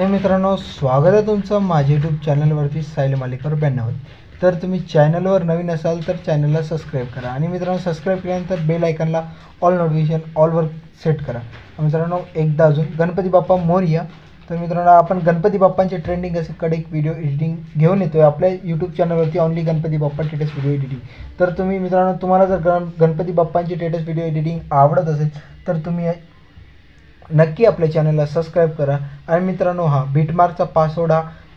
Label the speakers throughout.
Speaker 1: हे मित्रांनो, स्वागत आहे तुमचं माझ्या यूट्यूब चॅनलवरती साहिल मालिकवर 92. तर तुम्ही चॅनलवर नवीन असाल तर चॅनलला सबस्क्राईब करा आणि मित्रांनो सबस्क्राईब केल्यानंतर बेल आयकॉनला ऑल नोटिफिकेशन ऑलवर सेट करा. मित्रांनो एकदा अजून गणपती बाप्पा मोरया. तर मित्रांनो आपण गणपती बाप्पांचे ट्रेंडिंग असे कडक व्हिडिओ एडिटिंग घेऊन येतोय आपल्या यूट्यूब चॅनलवरती only Ganpati Bappa टेटस video editing. तर तुम्ही मित्रांनो तुम्हाला जर गणपती बाप्पांची टेटस व्हिडिओ एडिटिंग आवडत असेल तर तुम्ही नक्की आपल्या चॅनलला सबस्क्राईब करा. आणि मित्रांनो बीटमार्कचा पासवर्ड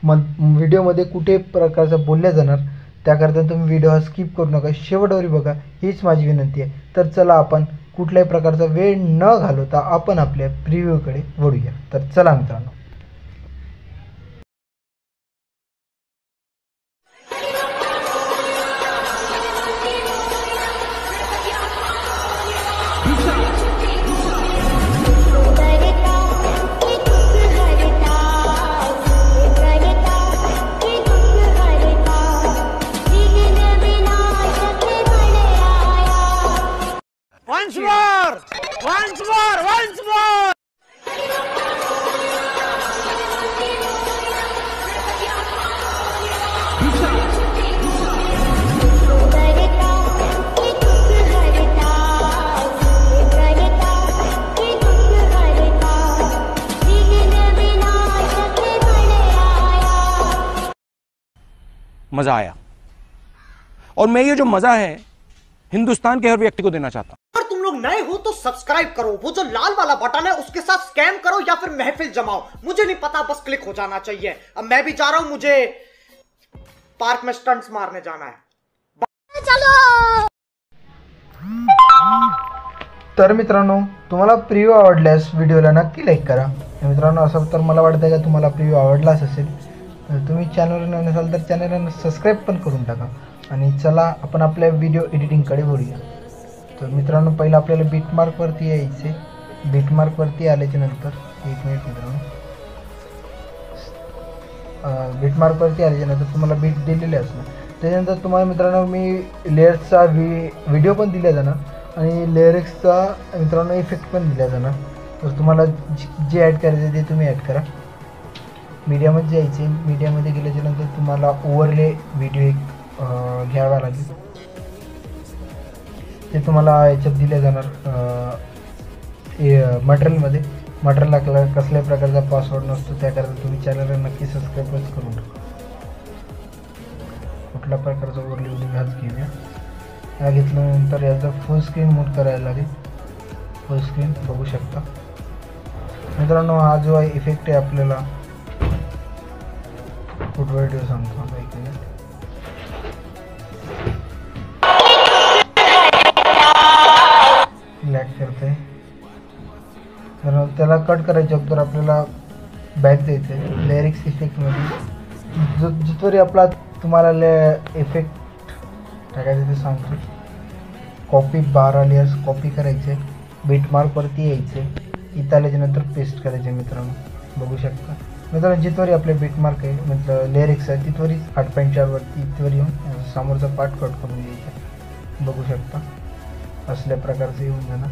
Speaker 1: व्हिडिओमध्ये कुठे प्रकारचं बोलल्या जाणार त्याकरता तुम्ही व्हिडिओ स्किप करू नका, शेवटवरी बघा, हीच माझी विनंती आहे. तर चला आपण कुठल्याही प्रकारचा वेळ न घालवता आपण आपल्या प्रिव्ह्यूकडे वळूया. तर चला मित्रांनो.
Speaker 2: Once more! Once more! Once more!
Speaker 3: मजा आया और मैं ये जो मजा है हिंदुस्तान के हर व्यक्ति को देना चाहता हूं.
Speaker 2: अगर तुम लोग नए हो तो सब्सक्राइब करो, वो जो लाल वाला बटन है उसके साथ स्कैम करो या फिर महफिल जमाओ, मुझे नहीं पता, बस क्लिक हो जाना चाहिए. अब मैं भी जा रहा हूं, मुझे पार्क में स्टंट्स मारने जाना है. चलो.
Speaker 1: तर मित्रांनो तुम्हाला प्रिव्ह्यू आवडल्यास व्हिडिओला नक्की लाईक करा. मित्रांनो असं तर मला वाटतं का तुम्हाला प्रिव्ह्यू आवडलाच असेल. तर तुम्ही चॅनलवर नवीन असाल तर चॅनलला सबस्क्राईब पण करून टाका. आणि चला आपण आपल्या व्हिडिओ एडिटिंगकडे वळूया. तर मित्रांनो पहिलं आपल्याला बीटमार्कवरती यायचे. बीटमार्कवरती आल्याच्या नंतर एक मिनिट मित्रांनो, बीटमार्कवरती आल्याच्या नंतर तुम्हाला बीट दिलेले असणार. त्याच्यानंतर तुम्हाला मित्रांनो मी लेअर्सचा व्हिडिओ पण दिला जाणार आणि लेअरिक्सचा मित्रांनो इफेक्ट पण दिला जाणार. तर तुम्हाला जे ॲड करायचं ते तुम्ही ॲड करा. मीडियामध्ये जायचे. मीडियामध्ये गेल्याच्या नंतर तुम्हाला ओव्हरले व्हिडिओ एक घ्यावा लागेल. ते तुम्हाला याच्यात दिले जाणार मटेरियलमध्ये. मटेरियलला कसल्याही प्रकारचा पासवर्ड नसतो, त्याकरता तुम्ही चॅनलला नक्की सबस्क्राईबच करून टाका. कुठल्या प्रकारचा ओव्हरले व्हिडिओ हाच घेऊया. हा घेतल्यानंतर याचा फुल स्क्रीन मोड करायला लागेल. फुल स्क्रीन बघू शकता मित्रांनो. हा जो आहे इफेक्ट आहे आपल्याला फुट व्हिडिओ सांगतो. आता एक मिनिट. लॅग करते. तर त्याला कट करायच्या अगोदर आपल्याला बॅक द्यायचं आहे. लिरिक्स इफेक्टमध्ये जिथवरी आपला तुम्हाला इफेक्ट टाकायचं ते सांगतो. कॉपी 12 लेयर्स कॉपी करायचे. बीटमार्कवरती यायचे. इथं आल्याच्यानंतर पेस्ट करायचे. मित्रांनो बघू शकता मित्रांनो जिथवरी आपले बीटमार्क आहे म्हणजे लिरिक्स आहे तिथवरी 8.4 वरती इथवर येऊन समोरचा पार्ट कट करून घ्यायचा. बघू शकता असल्या प्रकारचं येऊन जाणार.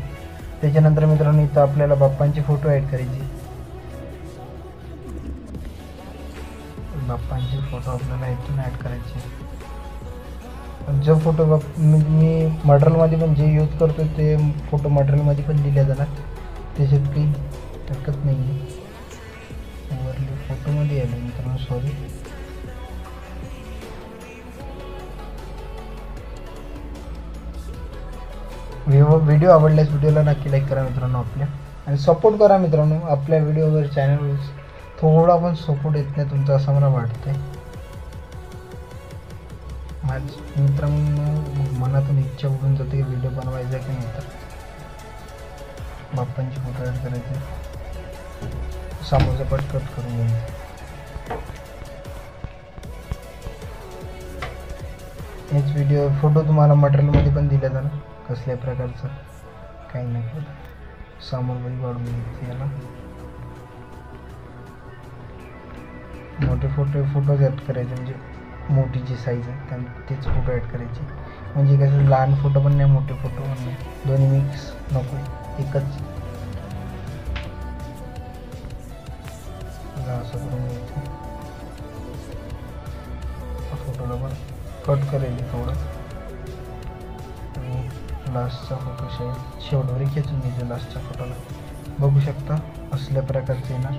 Speaker 1: त्याच्यानंतर मित्रांनो इथं आपल्याला बाप्पांचे फोटो ॲड करायचे. बाप्पांचे फोटो आपल्याला इथून ॲड करायचे. जो फोटो मी मटेरियलमध्ये पण जे यूज करतो ते फोटो मटेरियलमध्ये पण दिले जाणार. त्याच्यात काही हरकत नाही आहे. वरली फोटोमध्ये आले मित्रांनो, सॉरी. व्हिडिओ आवडल्यास व्हिडिओला नक्की लाईक करा मित्रांनो आपल्या, आणि सपोर्ट करा मित्रांनो. आपल्या व्हिडिओवर चॅनलवर थोडा पण सपोर्ट येत नाही तुमचा असं मला वाटतंय. मित्रांनो मनातून इच्छा उडून जाते की व्हिडिओ बनवायचा की नाही. तर बाप्पांची फोटो ॲड करायचे. समोरचा पार्ट कट करून घ्यायचं. हेच व्हिडिओ फोटो तुम्हाला मटेरियलमध्ये पण दिला जाणार. कसल्याही प्रकारचं काही नाही. समोर वरी वाढून घ्यायचं. याला मोठे फोटोज ॲड करायचे, म्हणजे मोठी जी साईज आहे त्या तेच फोटो ॲड करायचे. म्हणजे कसं लहान फोटो पण नाही, मोठे फोटो पण नाही, दोन्ही मिक्स नको, एकच बघा असं करून घ्यायचं. फोटोला पण कट करायचं थोडं आणि लास्टचा फोटो शेवटवर खेचून घ्यायचं. लास्टच्या फोटोला बघू शकता असल्या प्रकारचे येणार.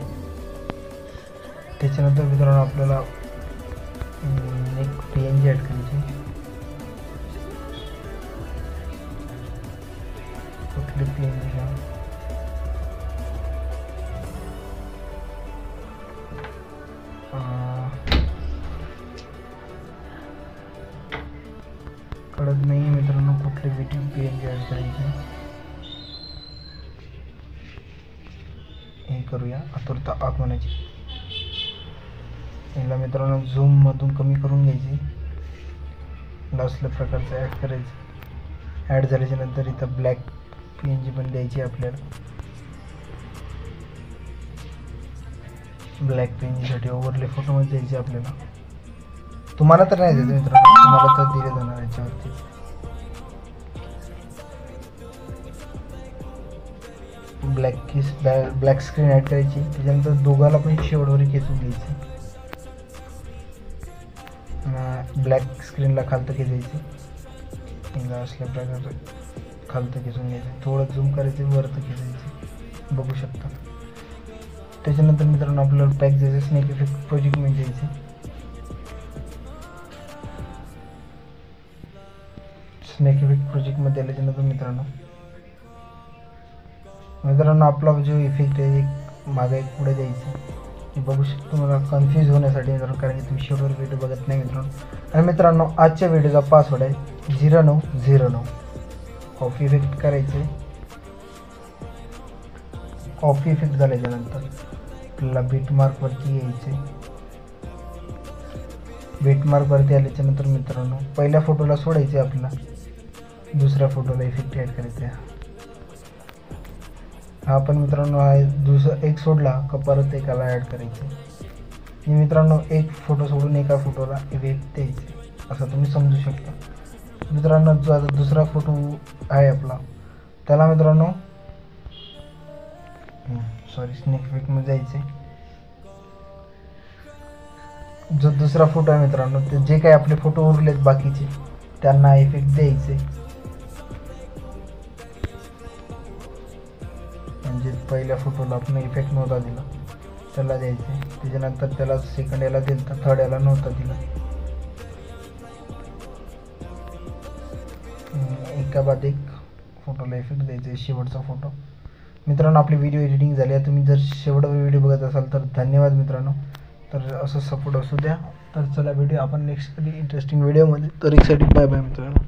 Speaker 1: त्याच्यानंतर मित्रांनो आपल्याला एक PNG ॲड करायची. कुठली PNG घ्या. कळत नाही मित्रांनो कुठली PNG ॲड करायची. हे करूया आतुरता आगमनाची. याला मित्रांनो झूम मधून कमी करून घ्यायची. लास्टला प्रकारचं ॲड करायचं. ॲड झाल्याच्या नंतर इथं ब्लॅक PNG पण द्यायची आपल्याला. ब्लॅक PNGसाठी ओव्हरले फोटोमध्ये द्यायचे आपल्याला. तुम्हाला तर नाही द्यायचं मित्रांनो, तुम्हाला तर दिले जाणार याच्यावरती. ब्लॅक स्क्रीन ॲड करायची. त्याच्यानंतर दोघाला पण शेवटवर खेचून घ्यायची. ब्लॅक स्क्रीनला खालतं खेचायची. असल्या प्रकारे खालतं खेचून घ्यायचं. थोडं झूम करायचं, वरतं खेचायचं. बघू शकता. त्याच्यानंतर मित्रांनो आपल्याला पॅक द्यायचं. स्नेक इफेक्ट प्रोजेक्टमध्ये द्यायचं. स्नेक इफेक्ट प्रोजेक्टमध्ये आल्याच्यानंतर मित्रांनो आपला जो इफेक्ट आहे एक मागे एक पुढे द्यायचं. हे बघू शकतो मला कन्फ्यूज होण्यासाठी मित्रांनो, कारण की तुम्ही शेवटवर व्हिडिओ बघत नाही मित्रांनो. आणि मित्रांनो आजच्या व्हिडिओचा पासवर्ड आहे 0909. कॉपी इफेक्ट करायचे. कॉपी इफेक्ट झाल्याच्यानंतर आपल्याला बीटमार्कवरती यायचे. बीटमार्कवरती आल्याच्यानंतर मित्रांनो पहिल्या फोटोला सोडायचे. आपल्याला दुसऱ्या फोटोला इफेक्ट ॲड करायचा. हा पण मित्रांनो हा दुसरा एक सोडला का परत एकाला ॲड करायचे. आणि मित्रांनो एक फोटो सोडून एका फोटोला इफेक्ट द्यायचे. असं तुम्ही समजू शकता. मित्रांनो जो आता दुसरा फोटो आहे आपला त्याला मित्रांनो स्नेक इफेक्टमध्ये जायचे. जो दुसरा फोटो आहे मित्रांनो ते जे काही आपले फोटो उरलेत बाकीचे त्यांना इफेक्ट द्यायचे. म्हणजे पहिल्या फोटोला आपण इफेक्ट नव्हता दिला त्याला द्यायचे. त्याच्यानंतर त्याला सेकंड याला दिला तर थर्ड याला नव्हता दिला. एका बाद एक फोटोला इफेक्ट द्यायचे. शेवटचा फोटो मित्रांनो आपली व्हिडिओ एडिटिंग झाली आहे. तुम्ही जर शेवटचा व्हिडिओ बघत असाल तर धन्यवाद मित्रांनो. तर असं सपोर्ट असू द्या. तर चला व्हिडिओ आपण नेक्स्ट कधी इंटरेस्टिंग व्हिडिओमध्ये. तर एकसाठी बाय बाय मित्रांनो.